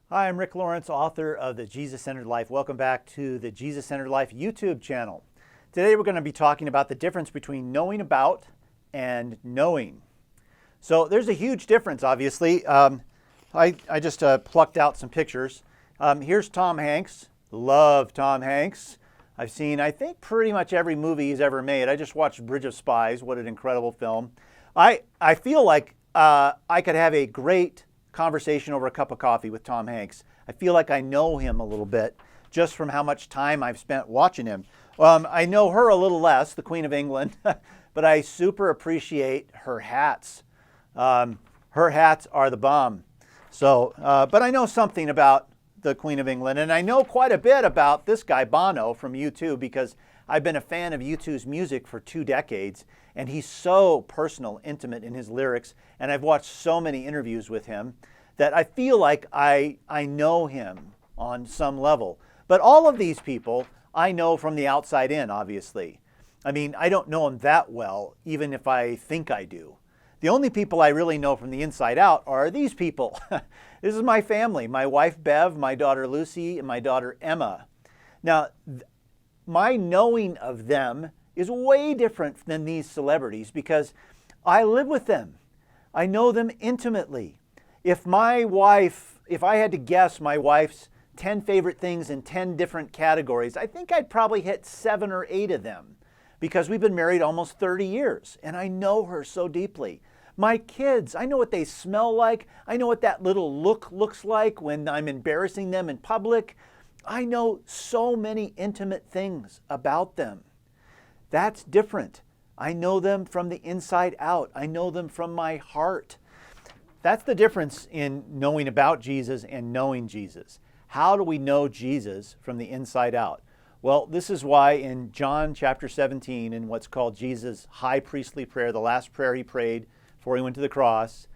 Hi, I'm Rick Lawrence, author of The Jesus-Centered Life. Welcome back to the Jesus-Centered Life YouTube channel. Today we're going to be talking about the difference between knowing about and knowing. So there's a huge difference, obviously. I just plucked out some pictures. Here's Tom Hanks. Love Tom Hanks. I've seen, I think, pretty much every movie he's ever made. I just watched Bridge of Spies. What an incredible film. I feel like I could have a great conversation over a cup of coffee with Tom Hanks. I feel like I know him a little bit just from how much time I've spent watching him. I know her a little less, the Queen of England, but I super appreciate her hats. Her hats are the bomb. So, but I know something about the Queen of England, and I know quite a bit about this guy, Bono, from U2, because I've been a fan of U2's music for 2 decades, and he's so personal, intimate in his lyrics, and I've watched so many interviews with him that I feel like I know him on some level. But all of these people I know from the outside in, obviously. I mean, I don't know them that well, even if I think I do. The only people I really know from the inside out are these people. This is my family, my wife Bev, my daughter Lucy, and my daughter Emma. Now, my knowing of them is way different than these celebrities because I live with them. I know them intimately. If I had to guess my wife's 10 favorite things in 10 different categories, I think I'd probably hit 7 or 8 of them because we've been married almost 30 years and I know her so deeply. My kids, I know what they smell like. I know what that little look looks like when I'm embarrassing them in public. I know so many intimate things about them. That's different. I know them from the inside out. I know them from my heart. That's the difference in knowing about Jesus and knowing Jesus. How do we know Jesus from the inside out? Well, this is why in John chapter 17, in what's called Jesus' high priestly prayer, the last prayer he prayed before he went to the cross,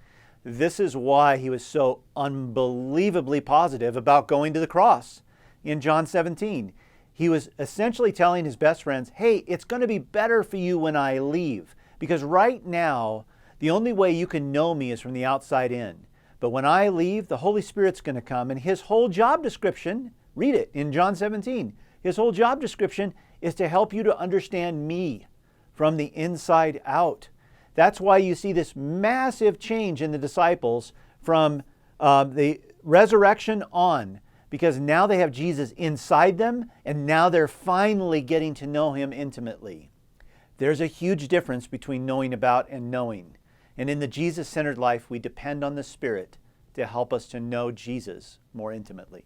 this is why he was so unbelievably positive about going to the cross. In John 17, he was essentially telling his best friends, hey, it's going to be better for you when I leave, because right now, the only way you can know me is from the outside in. But when I leave, the Holy Spirit's going to come, and his whole job description, read it in John 17, his whole job description is to help you to understand me from the inside out. That's why you see this massive change in the disciples from the resurrection on, because now they have Jesus inside them, and now they're finally getting to know him intimately. There's a huge difference between knowing about and knowing. And in the Jesus-centered life, we depend on the Spirit to help us to know Jesus more intimately.